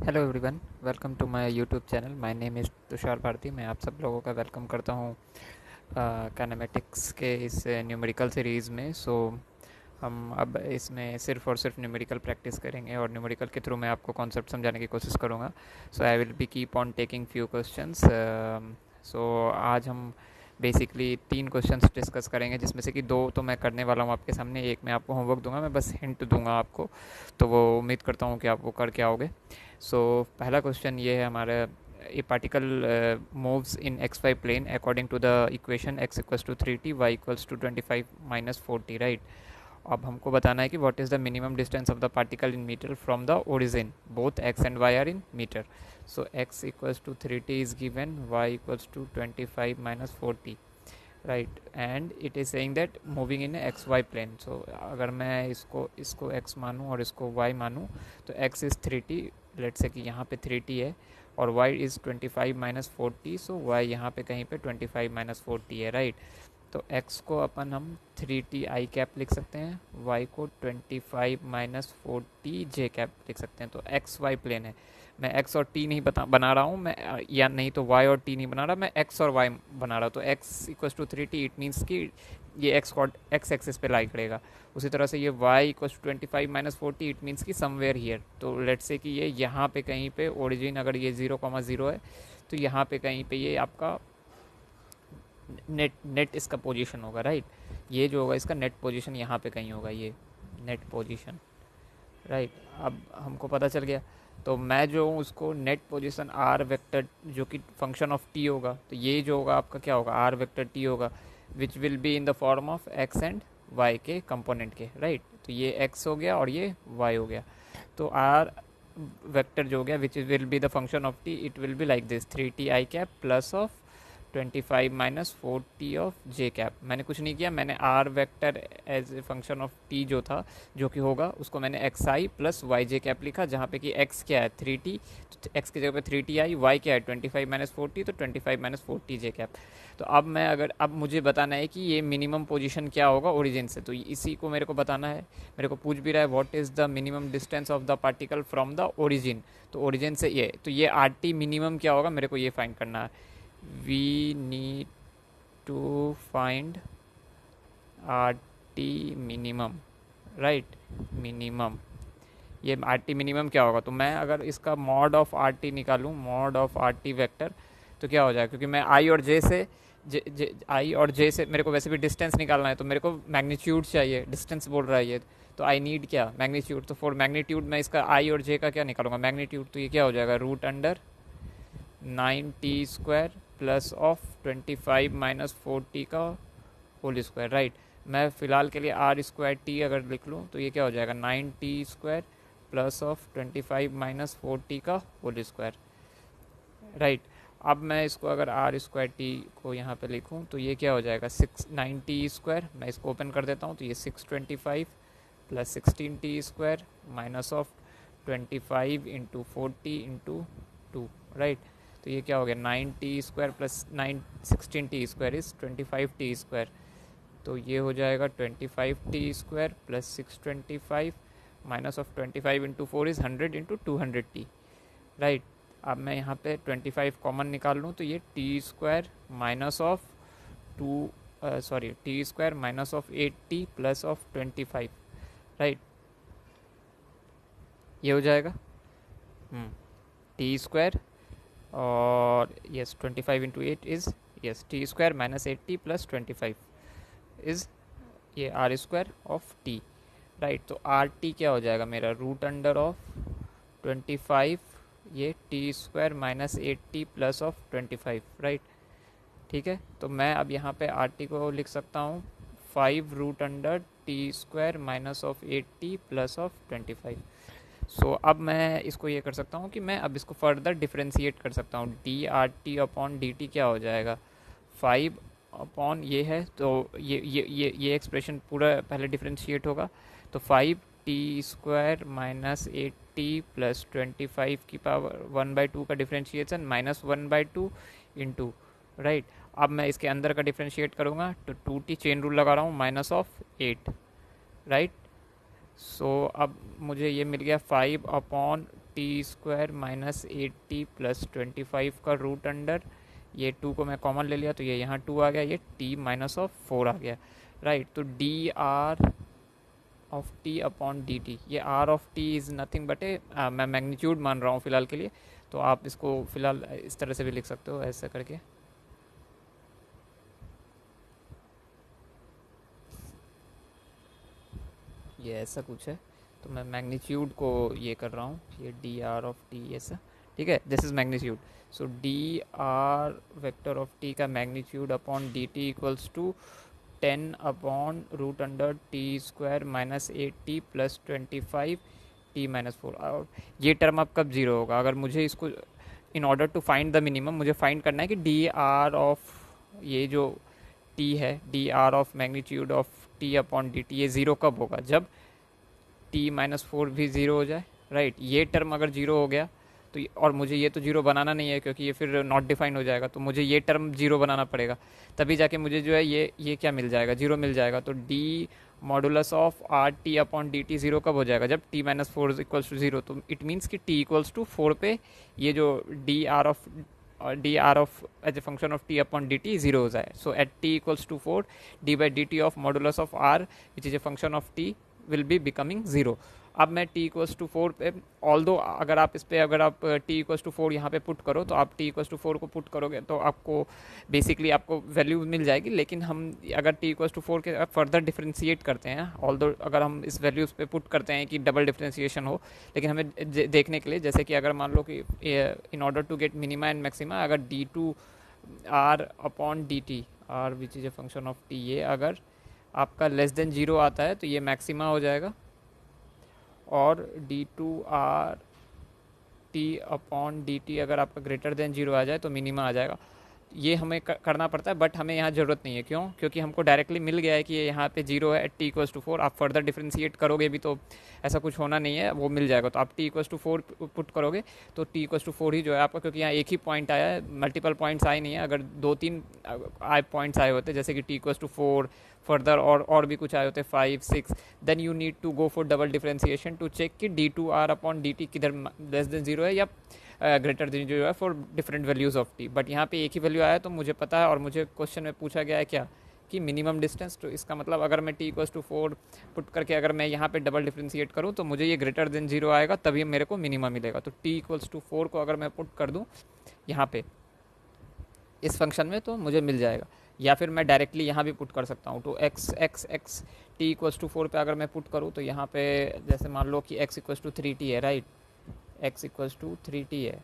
Hello everyone, welcome to my YouTube channel. My name is Tushar Bharti. मैं आप सब लोगों का वेलकम करता हूँ काइनेमेटिक्स के इस न्यूमेरिकल सीरीज़ में। हम अब इसमें सिर्फ और सिर्फ न्यूमेरिकल प्रैक्टिस करेंगे और न्यूमेरिकल के थ्रू मैं आपको कॉन्सेप्ट समझाने की कोशिश करूँगा। So I will be keep on taking few questions. So आज हम बेसिकली 3 क्वेश्चंस डिस्कस करेंगे, जिसमें से कि 2 तो मैं करने वाला हूँ आपके सामने, एक मैं आपको होमवर्क दूंगा, मैं बस हिंट दूंगा आपको। तो वो उम्मीद करता हूँ कि आप वो करके आओगे। पहला क्वेश्चन ये है हमारा। A particle moves in x y plane according to the equation x equals to 3t y equals to 25 minus 4t, right. अब हमको बताना है कि what is the minimum distance of the particle in metre from the origin, both x and y are in metre. So x equals to 3t is given, y equals to 25 minus 4t, right. And it is saying that moving in x y plane. So अगर मैं इसको इसको x मानूँ और इसको Y मानूँ, तो x is 3t, late से कि यहाँ पे 3t है, और y is 25 minus 4t। So y यहाँ पे कहीं पे 25 माइनस 4t है, राइट। तो x को अपन हम 3t आई कैप लिख सकते हैं, y को 25 माइनस 4t जे कैप लिख सकते हैं। तो एक्स वाई प्लेन है। मैं x और t नहीं बना रहा हूँ मैं, या नहीं तो y और t नहीं बना रहा, मैं x और y बना रहा हूँ। तो x equals to 3t, it means कि ये x एक्सेस पे लाई करेगा। उसी तरह से ये y equals to 25 minus 4t, it means कि समवेयर हियर। तो लेट्स से कि ये यहाँ पे कहीं पे ओरिजिन, अगर ये 0,0 है, तो यहाँ पे कहीं पे ये आपका नेट इसका पोजीशन होगा, राइट। ये जो होगा इसका नेट पोजीशन यहाँ पे कहीं होगा, ये नेट पोजीशन, राइट। अब हमको पता चल गया। तो मैं जो हूँ उसको नेट पोजीशन आर वेक्टर, जो कि फंक्शन ऑफ टी होगा, तो ये जो होगा आपका क्या होगा, आर वेक्टर टी होगा, which will be in the form of x and y के कंपोनेंट के, राइट। तो ये एक्स हो गया और ये वाई हो गया। तो आर वेक्टर जो हो गया which will be the function of t, it will be like this, 3t i cap plus of 25 minus 4t of j cap. मैंने कुछ नहीं किया, मैंने r vector as a function of t जो था, जो कि होगा, उसको मैंने x i plus y j cap लिखा, जहाँ पे कि एक्स क्या है 3t, तो एक्स की जगह पे 3t आई, वाई क्या है 25 माइनस 4t, तो 25 माइनस 4t जे कैप। तो अब मुझे बताना है कि ये मिनिमम पोजीशन क्या होगा ओरिजिन से, तो इसी को मेरे को बताना है। मेरे को पूछ भी रहा है what is the minimum distance of the particle from the origin. तो ओरिजिन से ये, तो ये आर टी मिनिमम क्या होगा, मेरे को ये फाइंड करना है। we need to find RT minimum, right, minimum. ये आर टी मिनिमम क्या होगा, तो मैं अगर इसका मॉड ऑफ आर टी निकालूँ, mod of r T vector, तो क्या हो जाएगा, क्योंकि मैं आई और जे से आई और जे से मेरे को वैसे भी डिस्टेंस निकालना है, तो मेरे को मैग्नीट्यूड चाहिए, डिस्टेंस बोल रहा है ये, तो आई नीड क्या, मैग्नीट्यूड। तो फॉर मैग्नीट्यूड मैं इसका आई और जे का क्या निकालूंगा, मैग्नीट्यूड। तो ये क्या हो जाएगा, root under 9t² plus of 25 minus 4t का होल स्क्वायर, राइट। मैं फ़िलहाल के लिए आर स्क्वायर टी अगर लिख लूँ, तो ये क्या हो जाएगा, 9t² plus of 25 minus 4t का होल स्क्वायर, राइट। अब मैं इसको अगर आर स्क्वायर टी को यहाँ पे लिखूँ, तो ये क्या हो जाएगा, 9t²। मैं इसको ओपन कर देता हूँ, तो ये 625 plus 16t² minus of 25 into 40 into 2, right. तो ये क्या हो गया, 9t² plus 16t² is 25t²। तो ये हो जाएगा 25t² plus 625 minus of 25 into 4 is 100 into 200t, right. अब मैं यहाँ पे 25 कॉमन निकाल लूँ, तो ये t² minus of t² minus of 8t plus of 25, right, ये हो जाएगा t² और yes 25 into 8 is yes t² minus 8t plus 25 is ये r² ऑफ t, राइट। तो आर टी क्या हो जाएगा मेरा, रूट अंडर ऑफ 25 ये t² minus 8t plus of 25, right, ठीक है। तो मैं अब यहाँ पे आर टी को लिख सकता हूँ 5 root under t² minus of 8t plus of 25। अब मैं इसको ये कर सकता हूँ कि मैं अब इसको फर्दर डिफ्रेंशिएट कर सकता हूँ, D R t upon d T क्या हो जाएगा, 5 अपॉन ये है, तो ये एक्सप्रेशन पूरा पहले डिफ्रेंशिएट होगा। तो 5t² माइनस 8t प्लस 25 की पावर 1/2 का डिफ्रेंशिएशन माइनस 1/2 इंटू, राइट। अब मैं इसके अंदर का डिफ्रेंशिएट करूँगा, तो 2t चेन रूल लगा रहा हूँ, माइनस ऑफ 8, राइट। अब मुझे ये मिल गया 5 upon T square minus 8t plus 25 का रूट अंडर, ये 2 को मैं कॉमन ले लिया तो ये यहाँ 2 आ गया, ये t माइनस ऑफ 4 आ गया, राइट। तो d r of t upon d t, ये r of t is nothing but a, मैं मैग्नीट्यूड मान रहा हूँ फिलहाल के लिए, तो आप इसको फिलहाल इस तरह से भी लिख सकते हो, ऐसा करके। ये ऐसा कुछ है, तो मैं मैग्नीट्यूड को ये कर रहा हूँ, ये डी आर ऑफ टी ऐसा, ठीक है, this is magnitude. So d r vector of t का magnitude upon d t equals to 10 upon root under t square minus 8t plus 25 t minus 4। और ये टर्म अब कब जीरो होगा, अगर मुझे इसको in order to find the minimum मुझे फाइंड करना है कि डी आर ऑफ ये जो t है, D r of magnitude of t upon d t, ये ज़ीरो कब होगा, जब t माइनस 4 भी ज़ीरो हो जाए, राइट। ये टर्म अगर जीरो हो गया तो और मुझे ये तो जीरो बनाना नहीं है क्योंकि ये फिर नॉट डिफाइन हो जाएगा, तो मुझे ये टर्म जीरो बनाना पड़ेगा, तभी जाके मुझे जो है ये क्या मिल जाएगा, जीरो मिल जाएगा। तो d modulus of r t upon d t zero कब हो जाएगा, जब t minus 4 equals to zero. तो इट मीन्स कि टी इक्वल्स टू 4 पे ये जो d r of as a function of t upon d t zero हो जाए। So at T equals to 4 d by D t of modulus of r which is a function of t will be becoming zero. अब मैं t equals to 4 पे, although अगर आप इस पे अगर आप t इक्वल्स टू 4 यहाँ पे पुट करो, तो आप t इक्वल्स टू 4 को पुट करोगे तो आपको बेसिकली आपको वैल्यू मिल जाएगी। लेकिन हम अगर t इक्वल्स टू 4 के फर्दर डिफ्रेंशिएट करते हैं, ऑल्दो अगर हम इस वैल्यूज़ पे पुट करते हैं कि डबल डिफ्रेंशिएशन हो, लेकिन हमें देखने के लिए, जैसे कि अगर मान लो कि in order to get minima and maxima, अगर d two r upon d t, r which is a function of t, ये अगर आपका लेस देन जीरो आता है तो ये मैक्सिमा हो जाएगा, और d two r t upon d t अगर आपका ग्रेटर देन जीरो आ जाए तो मिनिमा आ जाएगा। ये हमें करना पड़ता है, बट हमें यहाँ ज़रूरत नहीं है। क्यों? क्योंकि हमको डायरेक्टली मिल गया है कि ये यहाँ पे जीरो है, टी इक्वल्स टू 4। आप फर्दर डिफ्रेंशिएट करोगे भी तो ऐसा कुछ होना नहीं है, वो मिल जाएगा। तो आप टी इक्वल्स टू 4 पुट करोगे तो टी इक्वल्स टू 4 ही जो है आपका, क्योंकि यहाँ एक ही पॉइंट आया है, मल्टीपल पॉइंट्स आए नहीं है। अगर 2-3 पॉइंट्स आए होते, जैसे कि टी इक्वल्स टू 4 फर्दर और भी कुछ आए होते 5-6, then you need to go for double differentiation to check कि d two r upon d t किधर लेस देन जीरो है या ग्रेटर देन जीरो है for different values of t. But यहाँ पे एक ही वैल्यू आया तो मुझे पता है, और मुझे क्वेश्चन में पूछा गया है क्या, कि मिनिमम डिस्टेंस। तो इसका मतलब अगर मैं टी इक्वल्स टू 4 पुट करके अगर मैं यहाँ पे डबल डिफ्रेंशिएट करूँ तो मुझे ये ग्रेटर देन जीरो आएगा, तभी मेरे को मिनिमम मिलेगा। तो टी इक्वल्स टू 4 को अगर मैं पुट कर दूँ यहाँ पे इस फंक्शन में तो मुझे मिल जाएगा, या फिर मैं डायरेक्टली यहाँ भी पुट कर सकता हूँ। तो x टी इक्वल्स टू 4 पे अगर मैं पुट करूँ तो यहाँ पे जैसे मान लो कि x इक्वल्स टू 3t है, right, x equals to 3t है,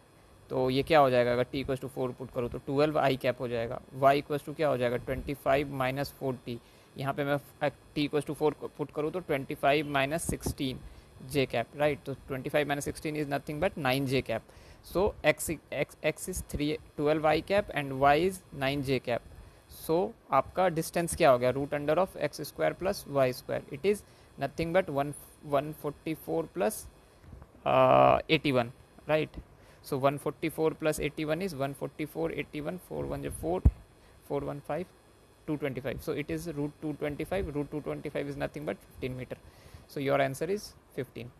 तो ये क्या हो जाएगा अगर t इक्वल्स टू 4 पुट करूँ तो 12 आई कैप हो जाएगा। y इक्वल्स टू क्या हो जाएगा 25 माइनस 4t, यहाँ पे मैं t इक्वल्स टू 4 पुट करूँ तो 25 माइनस 16 j कैप, राइट। तो 25 minus 16 is nothing but 9 j cap. So x is 12 i cap and y is 9 j cap. So आपका डिस्टेंस क्या हो गया, root under of x square plus y square, it is nothing but 144 plus 81, right. So 144 plus 81 is 144, 81, 4 1 is 4, 415, 225. So it is root 225. Root 225 is nothing but 15 meter. So your answer is 15.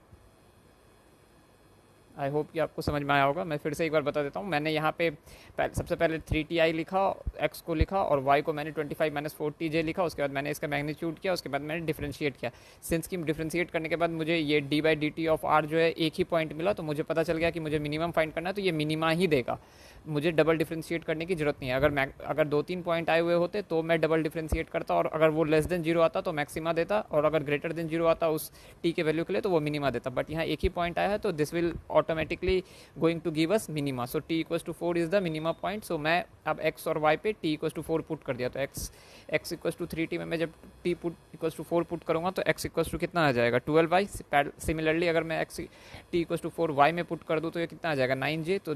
I hope कि आपको समझ में आया होगा। मैं फिर से एक बार बता देता हूँ। मैंने यहाँ पे सबसे पहले 3ti लिखा, x को लिखा, और y को मैंने 25 माइनस 4tj लिखा। उसके बाद मैंने इसका मैग्नीट्यूड किया, उसके बाद मैंने डिफ्रेंशिएट किया। सिंस की डिफ्रेंशिएट करने के बाद मुझे ये d by D t of r जो है एक ही पॉइंट मिला, तो मुझे पता चल गया कि मुझे मिनिमम फाइंड करना है, तो ये मिनिमा ही देगा, मुझे डबल डिफ्रेंशिएट करने की जरूरत नहीं है। अगर 2-3 पॉइंट आए हुए होते तो मैं डबल डिफ्रेंशिएट करता, और अगर वो लेस देन जीरो आता तो मैक्सिमा देता, और अगर ग्रेटर देन जीरो आता उस t के वैल्यू के लिए तो वो मिनिमा देता। बट यहाँ एक ही पॉइंट आया है तो this will automatically going to give us minima. So t equals to 4 is the minima point. So मैं अब x और y पे t equals to 4 पुट कर दिया, तो x equals to 3t में मैं जब t equals to 4 पुट करूँगा तो x equals to कितना आ जाएगा 12y। सिमिलरली अगर मैं x t equals to 4 y में पुट कर दूँ तो ये कितना आ जाएगा 9j। तो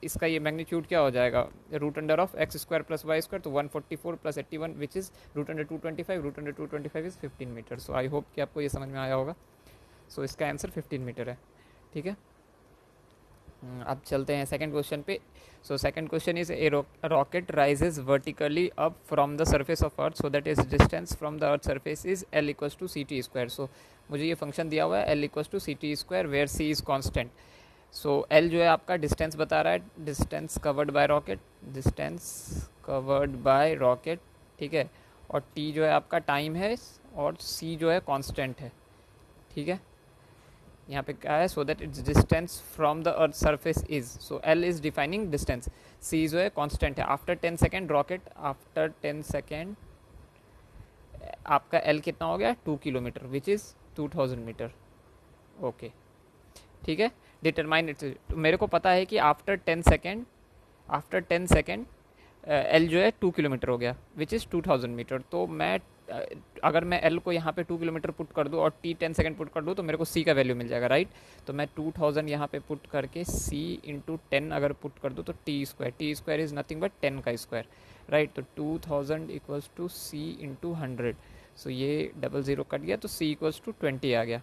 इसका ये मैग्नीट्यूड क्या हो जाएगा, root under of x square plus y square, तो 144 plus 81 which is root under 225, root under 225 is 15 metre. So I hope कि आपको ये समझ में आया होगा। सो इसका आंसर 15 मीटर है, ठीक है। अब चलते हैं सेकंड क्वेश्चन पे। So second question is a rocket rises vertically up from the surface of earth, so that is distance from the earth surface is l equals to ct square. So मुझे ये function दिया हुआ है l equals to ct square where c is constant so l जो है आपका distance बता रहा है, distance covered by rocket, distance covered by rocket, ठीक है। और टी जो है आपका टाइम है, और सी जो है कांस्टेंट है, ठीक है। यहाँ पे क्या है, so that it's distance from the earth surface is, so l is defining distance, c जो है कांस्टेंट है। After 10 second rocket, after 10 second आपका एल कितना हो गया, 2 kilometre, which is 2000 metre, okay, ठीक है। डिटरमाइन इट्स, मेरे को पता है कि आफ्टर 10 सेकेंड एल जो है 2 किलोमीटर हो गया, विच इज़ 2000 मीटर। तो मैं अगर मैं एल को यहाँ पे 2 किलोमीटर पुट कर दूँ और टी 10 सेकेंड पुट कर दूँ तो मेरे को सी का वैल्यू मिल जाएगा, राइट। तो मैं 2000 यहाँ पे पुट करके सी इंटू 10 अगर पुट कर दूँ तो T square is nothing but 10 का स्क्वायर, राइट। तो 2000 इक्वल्स टू सी इंटू 100, सो ये डबल ज़ीरो कट गया तो सी इक्वल्स टू 20 आ गया,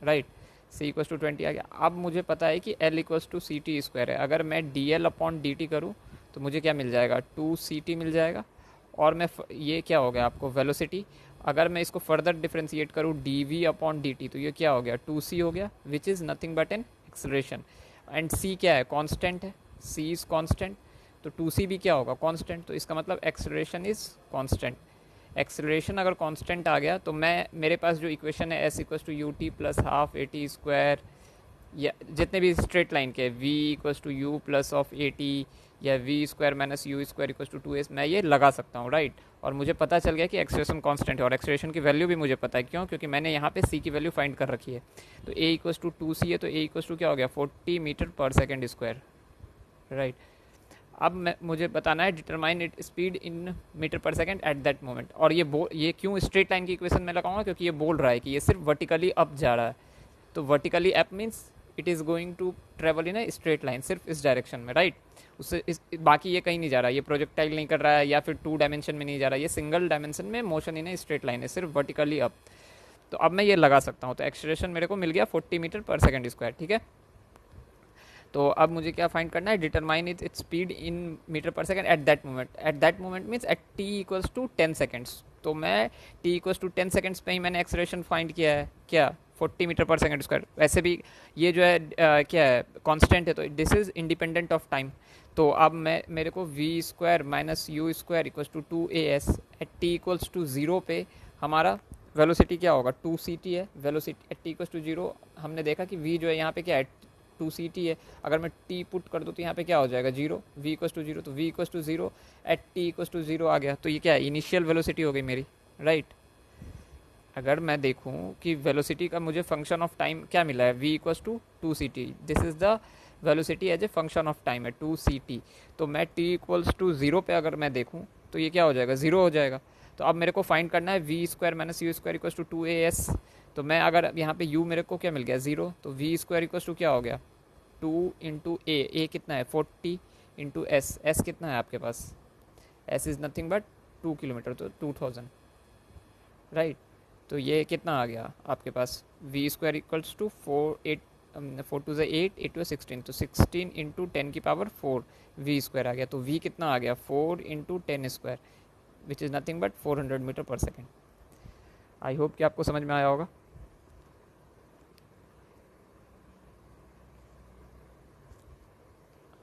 राइट। सी इक्वल्स टू 20 आ गया। अब मुझे पता है कि l equals to c t square है। अगर मैं d l upon d t करूँ तो मुझे क्या मिल जाएगा, 2 सी टी मिल जाएगा। और मैं ये क्या हो गया आपको वेलोसिटी, अगर मैं इसको फर्दर डिफ्रेंशिएट करूँ d v upon d t तो ये क्या हो गया, 2 सी हो गया, which is nothing but an acceleration. And c क्या है, कांस्टेंट है, सी इज़ कांस्टेंट, तो 2 सी भी क्या होगा, कांस्टेंट। तो इसका मतलब एक्सेलरेशन इज़ कांस्टेंट। एक्सेलरेशन अगर कांस्टेंट आ गया तो मैं, मेरे पास जो इक्वेशन है s equals to u t plus half a t square, या जितने भी स्ट्रेट लाइन के v equals to u plus of a t, या v square minus u square equals to 2s, मैं ये लगा सकता हूँ, राइट। और मुझे पता चल गया कि एक्सेलरेशन कांस्टेंट है, और एक्सेलरेशन की वैल्यू भी मुझे पता है, क्यों, क्योंकि मैंने यहाँ पे c की वैल्यू फाइंड कर रखी है। तो a इक्वल्स टू 2c है, तो a इक्वल्स टू क्या हो गया, 40 metre per second square, right. अब मैं, मुझे बताना है determine it speed in metre per second at that moment. और ये क्यों स्ट्रेट लाइन की इक्वेशन में लगाऊंगा, क्योंकि ये बोल रहा है कि ये सिर्फ वर्टिकली अप जा रहा है। तो vertically up means it is going to travel in a straight line, सिर्फ इस डायरेक्शन में, राइट। उससे बाकी ये कहीं नहीं जा रहा, ये प्रोजेक्टाइल नहीं कर रहा है, या फिर 2 डायमेंशन में नहीं जा रहा, ये सिंगल डायमेंशन में motion in a straight line है, सिर्फ वर्टिकली अप। तो अब मैं ये लगा सकता हूँ, तो एक्सेलरेशन मेरे को मिल गया 40 मीटर पर सेकेंड स्क्वायर, ठीक है। तो अब मुझे क्या फाइंड करना है, determine it speed in metre per second at that moment means at T equals to 10 seconds. तो मैं टी इक्वल्स टू 10 सेकेंड्स पे ही मैंने एक्सेलरेशन फाइंड किया है, क्या, 40 मीटर पर सेकेंड स्क्वायर। वैसे भी ये जो है क्या है, कांस्टेंट है, तो this is independent of time. तो अब मैं, मेरे को v square minus u square equals to 2as at T equals to 0 पे हमारा वेलोसिटी क्या होगा, 2ct है। Velocity at T equals to 0, हमने देखा कि v जो है यहाँ पे क्या है, 2ct है। अगर मैं t पुट कर दूँ तो यहाँ पे क्या हो जाएगा, 0, v इक्वल्स टू 0, तो v equals to 0 at t equals to 0 आ गया। तो ये क्या है, इनिशियल वेलोसिटी हो गई मेरी, राइट। अगर मैं देखूँ कि वेलोसिटी का मुझे फंक्शन ऑफ टाइम क्या मिला है, v equals to 2ct, this is the velocity as a function of time है, 2ct। तो मैं t इक्वल्स टू 0 पे अगर मैं देखूँ तो ये क्या हो जाएगा, 0 हो जाएगा। तो अब मेरे को फाइंड करना है v square minus u square equals to 2as। तो मैं अगर यहाँ पे u मेरे को क्या मिल गया, 0, तो वी स्क्वायर इक्वल्स टू क्या हो गया, 2 इंटू ए कितना है, 40 इंटू एस कितना है आपके पास, s is nothing but 2 kilometre, तो 2000, राइट। तो ये कितना आ गया आपके पास, v square equals to 4 two 8, 8 two 16, तो 16 इंटू 10 की पावर 4 वी स्क्वायर आ गया। तो वी कितना आ गया, 4 into 10 square, which is nothing but 400 metre per second. I hope कि आपको समझ में आया होगा,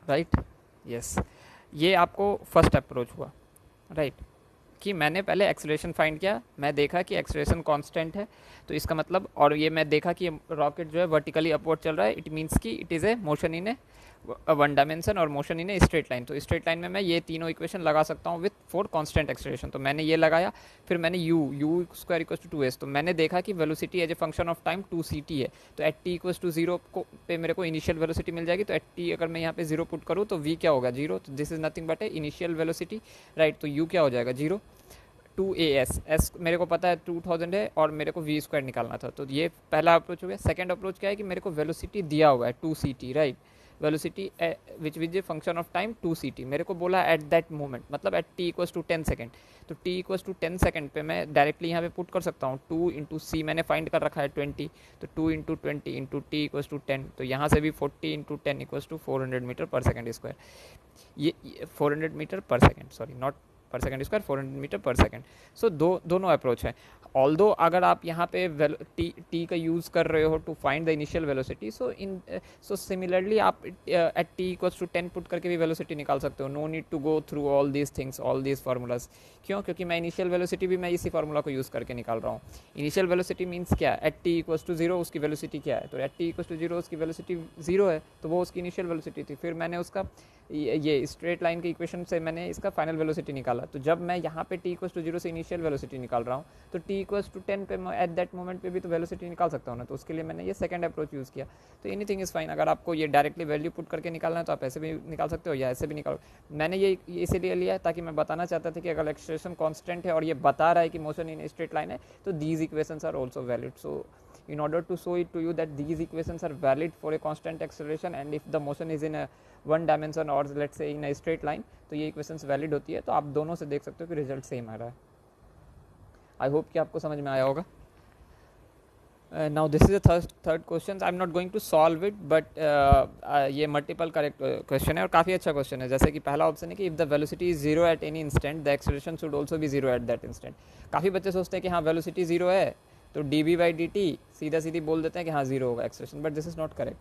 राइट, यस। ये आपको फर्स्ट अप्रोच हुआ, राइट, कि मैंने पहले एक्सेलरेशन फाइंड किया, मैं देखा कि एक्सेलरेशन कांस्टेंट है, तो इसका मतलब, और ये मैं देखा कि रॉकेट जो है वर्टिकली अपवर्ड चल रहा है, इट मीन्स कि it is a motion in a one dimension और motion in a straight line. तो स्ट्रेट लाइन में मैं ये तीनों इक्वेशन लगा सकता हूँ विथ फॉर कांस्टेंट एक्सेलरेशन। तो मैंने ये लगाया, फिर मैंने you square equals to 2s, तो मैंने देखा कि velocity as a function of time 2ct है। तो एट टी इक्वल्स टू 0 को पे मेरे को इनिशियल वेलोसिटी मिल जाएगी। तो एट टी अगर मैं यहाँ पे 0 पुट करूँ तो v क्या होगा, 0, तो this is nothing but A initial velocity, right. तो u क्या हो जाएगा, 0, 2as, एस मेरे को पता है 2000 है, और मेरे को वी स्क्वायर निकालना था। तो ये पहला अप्रोच हो गया। सेकंड अप्रोच क्या है कि मेरे को वेलोसिटी दिया हुआ है 2ct, right. Velocity which which a function of time 2ct, मेरे को बोला एट दैट मोमेंट, मतलब at t equals to 10 second. तो t इक्वल्स टू 10 सेकेंड पे मैं डायरेक्टली यहाँ पे पुट कर सकता हूँ 2 इंटू सी, मैंने फाइंड कर रखा है 20, तो 2 into 20 into T equals to 10, तो यहाँ से भी 40 into 10 equals to 400 metre per second square. ये 400 metre per second, sorry, not per second square, 400 metre per second. So दोनों अप्रोच है। ऑल्दो अगर आप यहाँ पे टी का यूज़ कर रहे हो to find the initial velocity, so similarly आप at T equals to 10 put करके भी वेलोसिटी निकाल सकते हो. No need to go through all these things, all these formulas. क्यों? क्योंकि मैं इनिशियल वेलोसिटी भी मैं इसी फार्मूला को यूज़ करके निकाल रहा हूँ. इनिशियल वेलोसिटी मीन्स क्या? At T equals to zero उसकी वेलोसिटी क्या है? तो at T equals to zero उसकी वेलोसिटी जीरो है, तो वो उसकी इनिशियल वेलोसिटी थी. फिर मैंने उसका ये स्ट्रेट लाइन के इक्वेशन से मैंने इसका फाइनल वेलोसिटी निकाला. तो जब मैं यहाँ पे टी इक्वल्स टू जीरो से इनिशियल वेलोसिटी निकाल रहा हूँ, तो टी इक्वल्स टू 10 पे एट दैट मोमेंट पे भी तो वेलोसिटी निकाल सकता हूँ ना. तो उसके लिए मैंने ये सेकंड अप्रोच यूज़ किया. तो एनीथिंग इज़ फाइन. अगर आपको ये डायरेक्टली वैल्यू पुट करके निकालना है तो आप ऐसे भी निकाल सकते हो या ऐसे भी निकालो. मैंने ये इसीलिए लिया है ताकि मैं बताना चाहता था कि अगर एक्सेलरेशन कांस्टेंट है और ये बता रहा है कि मोशन इन स्ट्रेट लाइन है, तो these equations are also valid. So in order to show it to you that these equations are valid for a constant acceleration, and if the motion is in a one dimension or let's say in a straight line, तो ये equations valid होती है. तो आप दोनों से देख सकते हो कि रिजल्ट सेम आ रहा है. आई होप कि आपको समझ में आया होगा. Now this is the third question. I am not going to solve it, but ये मल्टीपल करेक्ट क्वेश्चन है और काफ़ी अच्छा क्वेश्चन है. जैसे कि पहला ऑप्शन है कि if the velocity is zero at any instant the acceleration should also भी जीरो एट दैट इंस्टेंट. काफ़ी बच्चे सोचते हैं कि हाँ वेलोसिटी जीरो है तो D B by D T सीधा सीधी बोल देते हैं कि हाँ जीरो होगा acceleration, but this is not correct.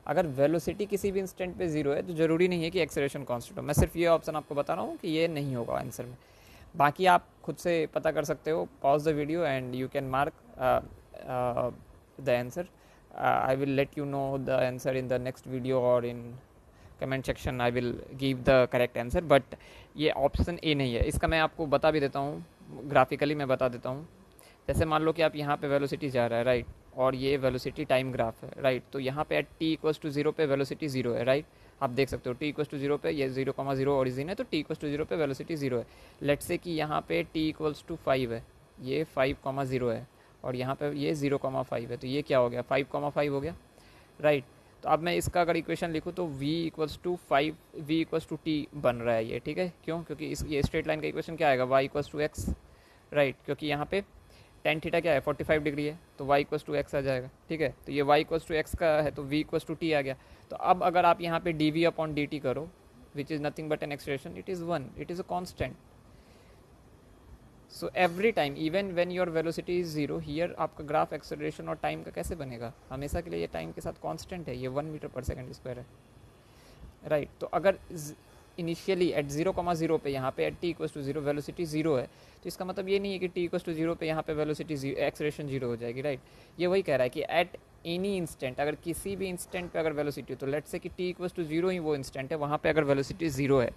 अगर वेलोसिटी किसी भी इंस्टेंट पे जीरो है तो ज़रूरी नहीं है कि एक्सेलरेशन कांस्टेंट हो. मैं सिर्फ ये ऑप्शन आपको बता रहा हूँ कि ये नहीं होगा आंसर में. बाकी आप खुद से पता कर सकते हो. Pause the video and you can mark the answer. I will let you know the answer in the next video और in comment section I will give the correct answer. But ये ऑप्शन ए नहीं है. इसका मैं आपको बता भी देता हूँ, ग्राफिकली मैं बता देता हूँ. जैसे मान लो कि आप यहाँ पे वेलोसिटी जा रहा है, राइट, और ये वेलोसिटी टाइम ग्राफ है, राइट. तो यहाँ पे at T equals to zero पे वेलोसिटी जीरो है, राइट. आप देख सकते हो टी इक्वल्स टू जीरो पे ये 0,0 ओरिजिन है, तो टी इक्वल्स टू जीरो पे वेलोसिटी जीरो है. लेट्स से कि यहाँ पे टी इक्वल्स टू 5 है, ये 5,0 है, और यहाँ पे ये 0,5 है. तो ये क्या हो गया? 5,5 हो गया, राइट. तो अब मैं इसका अगर इक्वेशन लिखूँ तो v equals to 5 v equals to T बन रहा है ये, ठीक है. क्यों? क्योंकि इस ये स्ट्रेट लाइन का इक्वेशन क्या आएगा? y equals to X, right. क्योंकि यहाँ पे टेन थीटा क्या है? 45 डिग्री है, तो y इक्वल्स टू एक्स आ जाएगा, ठीक है. तो ये y इक्वल्स टू एक्स का है तो v इक्वल्स टू टी आ गया. तो अब अगर आप यहाँ पे d v upon d t करो, which is nothing but an expression, it is 1, it is a constant. So every time even when your velocity is zero, here आपका ग्राफ एक्सेलरेशन और टाइम का कैसे बनेगा? हमेशा के लिए ये टाइम के साथ कांस्टेंट है, ये 1 मीटर पर सेकंड स्क्वायर है, राइट. तो अगर इनिशियली एट 0,0 पे यहाँ पे at T equals to zero velocity zero है, तो इसका मतलब ये नहीं है कि टी इक्वल्स टू जीरो पे यहाँ पे वेलोसिटी एक्सेलरेशन जीरो हो जाएगी, राइट. ये वही कह रहा है कि एट एनी इंस्टेंट, अगर किसी भी इंस्टेंट पे अगर वेलोसिटी हो, तो लेट्स से कि टी इक्वल्स टू जीरो ही वो इंस्टेंट है, वहाँ पे अगर वेलोसिटी जीरो है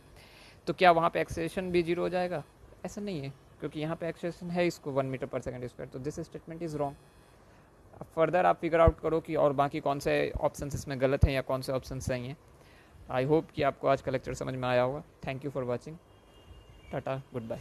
तो क्या वहाँ पे एक्सेलरेशन भी जीरो हो जाएगा? ऐसा नहीं है, क्योंकि यहाँ पे एक्सेलरेशन है इसको 1 मीटर पर सेकंड स्क्वायर. तो this statement is wrong. Further आप फिगर आउट करो कि और बाकी कौन से ऑप्शन इसमें गलत हैं या कौन से ऑप्शन सही हैं. आई होप कि आपको आज का लेक्चर समझ में आया होगा. Thank you for watching. Ta-ta, good bye.